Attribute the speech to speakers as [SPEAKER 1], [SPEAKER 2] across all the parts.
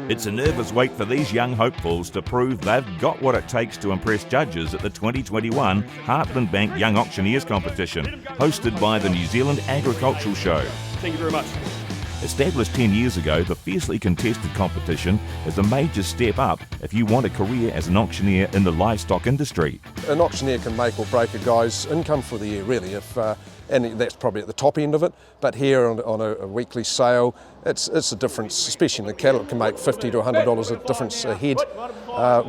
[SPEAKER 1] It's a nervous wait for these young hopefuls to prove they've got what it takes to impress judges at the 2021 Heartland Bank Young Auctioneers competition, hosted by the New Zealand Agricultural Show.
[SPEAKER 2] Thank you very much.
[SPEAKER 1] Established 10 years ago, the fiercely contested competition is a major step up if you want a career as an auctioneer in the livestock industry.
[SPEAKER 3] An auctioneer can make or break a guy's income for the year, really, and that's probably at the top end of it. But here on a weekly sale, it's a difference, especially in the cattle. It can make $50 to $100 a difference a head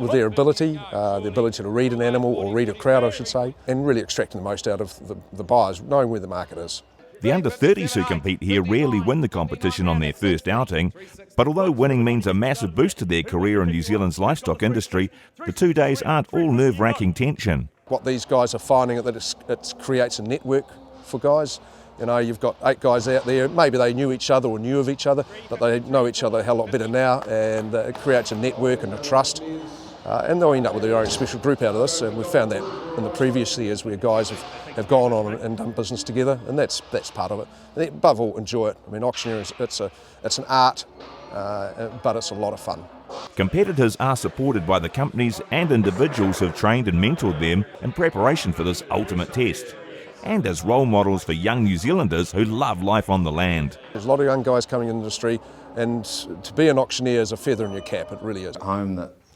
[SPEAKER 3] with their ability, the ability to read an animal, or read a crowd, I should say, and really extracting the most out of the buyers, knowing where the market is.
[SPEAKER 1] The under-30s who compete here rarely win the competition on their first outing, but although winning means a massive boost to their career in New Zealand's livestock industry, the 2 days aren't all nerve-wracking tension.
[SPEAKER 3] What these guys are finding is that it creates a network for guys. You know, you've got 8 guys out there, maybe they knew each other or knew of each other, but they know each other a hell of a lot better now, and it creates a network and a trust. And they'll end up with their own special group out of this, and we've found that in the previous years where guys have gone on and done business together, and that's part of it. And above all, enjoy it. I mean, auctioneering, it's an art, but it's a lot of fun.
[SPEAKER 1] Competitors are supported by the companies and individuals who've trained and mentored them in preparation for this ultimate test, and as role models for young New Zealanders who love life on the land.
[SPEAKER 3] There's a lot of young guys coming in the industry, and to be an auctioneer is a feather in your cap, it really is.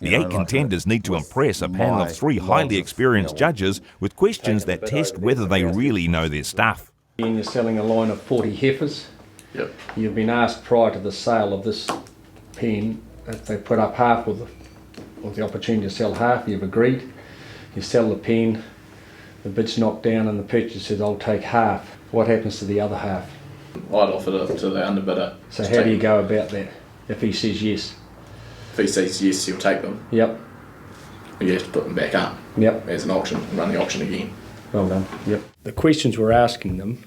[SPEAKER 1] The 8 contenders need to impress a panel of 3 highly experienced judges with questions that test whether they really know their stuff.
[SPEAKER 4] And you're selling a line of 40 heifers.
[SPEAKER 2] Yep.
[SPEAKER 4] You've been asked prior to the sale of this pen if they put up half with the opportunity to sell half. You've agreed. You sell the pen, the bid's knocked down and the purchaser says, I'll take half. What happens to the other half?
[SPEAKER 2] I'd offer it to the underbidder.
[SPEAKER 4] So how do you go about that if he says yes?
[SPEAKER 2] If he says yes, he'll take them.
[SPEAKER 4] Yep.
[SPEAKER 2] You have to put them back up.
[SPEAKER 4] Yep.
[SPEAKER 2] As an auction and run the auction again.
[SPEAKER 4] Well done. Yep. The questions we're asking them,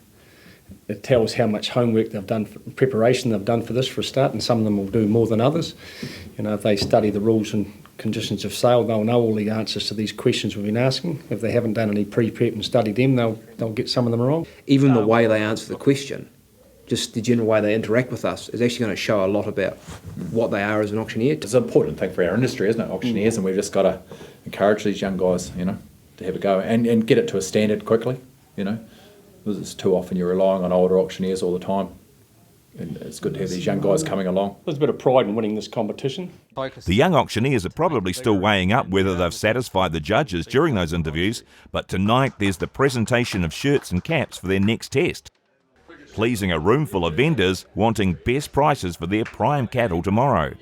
[SPEAKER 4] it tells how much homework they've done, preparation they've done for this for a start, and some of them will do more than others. You know, if they study the rules and conditions of sale, they'll know all the answers to these questions we've been asking. If they haven't done any pre-prep and studied them, they'll get some of them wrong.
[SPEAKER 5] Even the way they answer the question, just the general way they interact with us, is actually going to show a lot about what they are as an auctioneer.
[SPEAKER 6] It's an important thing for our industry, isn't it, auctioneers, and we've just got to encourage these young guys, you know, to have a go and get it to a standard quickly, you know, because it's too often you're relying on older auctioneers all the time, and it's good to have these young guys coming along.
[SPEAKER 4] There's a bit of pride in winning this competition.
[SPEAKER 1] The young auctioneers are probably still weighing up whether they've satisfied the judges during those interviews, but tonight there's the presentation of shirts and caps for their next test, pleasing a room full of vendors wanting best prices for their prime cattle tomorrow.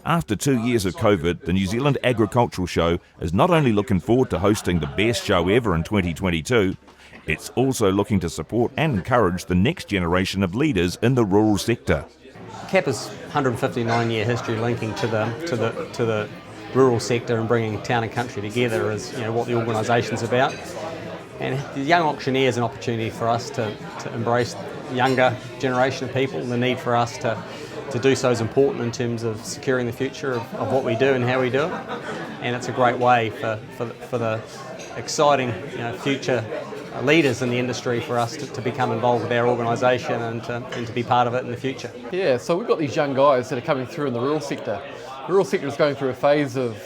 [SPEAKER 1] After 2 years of COVID, the New Zealand Agricultural Show is not only looking forward to hosting the best show ever in 2022, it's also looking to support and encourage the next generation of leaders in the rural sector.
[SPEAKER 7] CAPA's 159-year history linking to the rural sector and bringing town and country together is, you know, what the organisation's about. And the Young Auctioneer is an opportunity for us to embrace the younger generation of people. The need for us to do so is important in terms of securing the future of what we do and how we do it. And it's a great way for the exciting, you know, future leaders in the industry for us to become involved with our organisation and to be part of it in the future.
[SPEAKER 8] Yeah, so we've got these young guys that are coming through in the rural sector. The rural sector is going through a phase of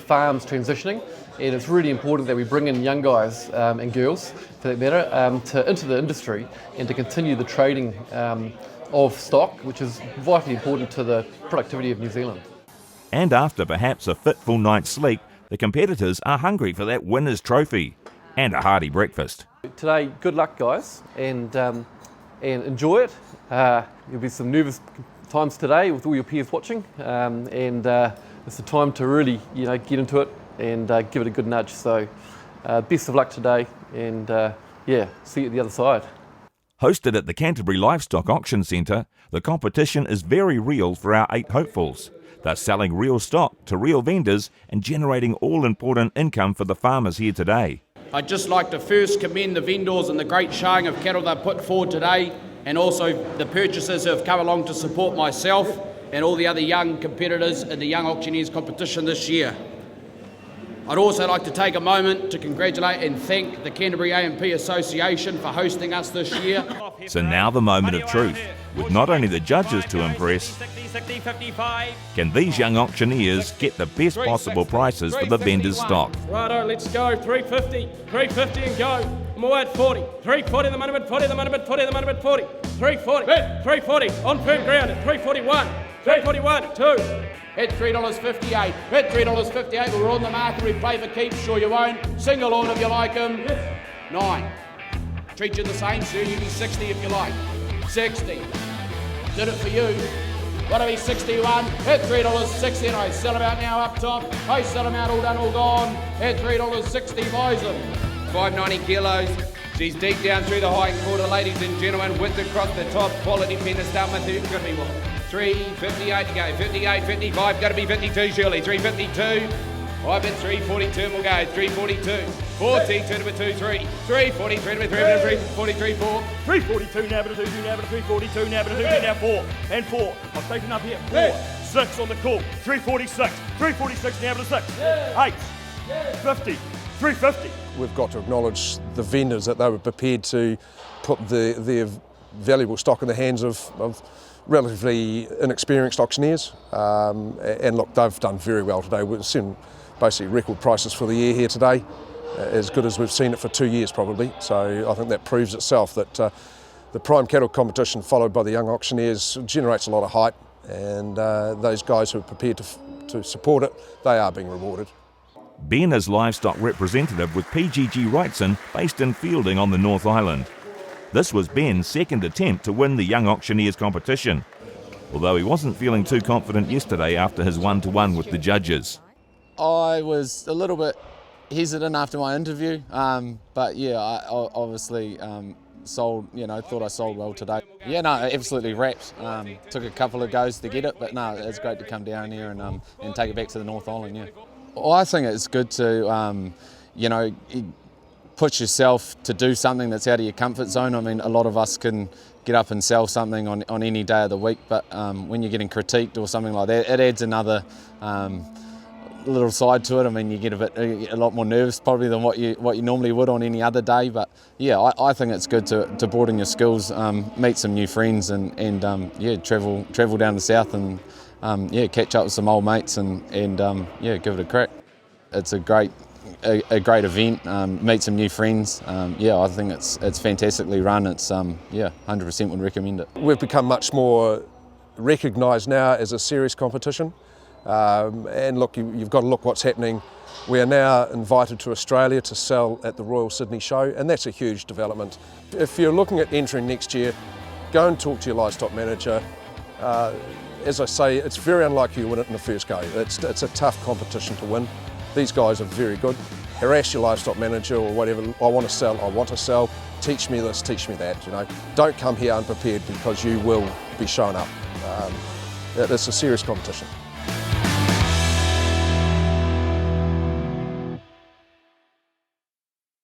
[SPEAKER 8] farms transitioning, and it's really important that we bring in young guys and girls, for that matter, into the industry and to continue the trading of stock, which is vitally important to the productivity of New Zealand.
[SPEAKER 1] And after perhaps a fitful night's sleep, the competitors are hungry for that winner's trophy and a hearty breakfast.
[SPEAKER 8] Today, good luck, guys, and enjoy it. There'll be some nervous times today with all your peers watching, and it's the time to really, you know, get into it and give it a good nudge. So, best of luck today, and yeah, see you at the other side.
[SPEAKER 1] Hosted at the Canterbury Livestock Auction Centre, the competition is very real for our 8 hopefuls. They're selling real stock to real vendors and generating all-important income for the farmers here today.
[SPEAKER 9] I'd just like to first commend the vendors and the great showing of cattle they've put forward today, and also the purchasers who have come along to support myself and all the other young competitors in the Young Auctioneers competition this year. I'd also like to take a moment to congratulate and thank the Canterbury A&P Association for hosting us this year.
[SPEAKER 1] So now the moment of truth. With not only the judges to impress, can these young auctioneers get the best possible prices for the vendors' stock?
[SPEAKER 10] Righto, let's go. 350, 350 and go. More at 40, 340 the money bid, 40 the money bid, 40 the money bid, 40, 340, 340 on firm ground at 341, 341, 2.
[SPEAKER 9] At $3.58. At $3.58. We're on the market. We play for keeps. Sure you won't. Single on if you like them. 9. Treat you the same, sir. You be 60 if you like. 60. Did it for you. What'll be 61? At $3.60. And I sell them out now up top. I sell them out all done, all gone. At $3.60. Buys them. 590 kilos. She's deep down through the high quarter, ladies and gentlemen. Width across the top. Quality pen to start with. It's going to be what? 358 to go, 58, 55, got to be 52 surely, 352, I bet 342 and we'll go, 342, 40, 2 number 2, 3, 343 number 3, 343, 4,
[SPEAKER 10] 342 now, but a 2, now, but a 342 now, but a 2, now, 4, and 4. I've taken up here, 4, 6 on the call, 346, 346 now, but a 6, 8, 50, 350.
[SPEAKER 3] We've got to acknowledge the vendors that they were prepared to put their valuable stock in the hands of relatively inexperienced auctioneers, and look, they've done very well today. We've seen basically record prices for the year here today, as good as we've seen it for 2 years probably. So I think that proves itself that the prime cattle competition followed by the young auctioneers generates a lot of hype, and those guys who are prepared to support it, they are being rewarded.
[SPEAKER 1] Ben is livestock representative with PGG Wrightson, based in Fielding on the North Island. This was Ben's second attempt to win the Young Auctioneers competition, although he wasn't feeling too confident yesterday after his one-to-one with the judges.
[SPEAKER 11] I was a little bit hesitant after my interview, but yeah, I obviously thought I sold well today. Yeah, no, absolutely wrapped. Took a couple of goes to get it, but no, it's great to come down here and take it back to the North Island, yeah. Well, I think it's good to, push yourself to do something that's out of your comfort zone. I mean, a lot of us can get up and sell something on any day of the week, but when you're getting critiqued or something like that, it adds another little side to it. I mean, you get a lot more nervous probably than what you normally would on any other day. But yeah, I think it's good to broaden your skills, meet some new friends, and travel down the south and catch up with some old mates and give it a crack. It's a great event, meet some new friends. I think it's fantastically run. It's 100% would recommend it.
[SPEAKER 3] We've become much more recognised now as a serious competition, and look, you've got to look what's happening. We are now invited to Australia to sell at the Royal Sydney Show, and that's a huge development. If you're looking at entering next year, go and talk to your livestock manager. As I say, it's very unlikely you win it in the first go. It's a tough competition to win. These guys are very good. Harass your livestock manager or whatever. I want to sell. Teach me this, teach me that. Don't come here unprepared, because you will be shown up. It's a serious competition.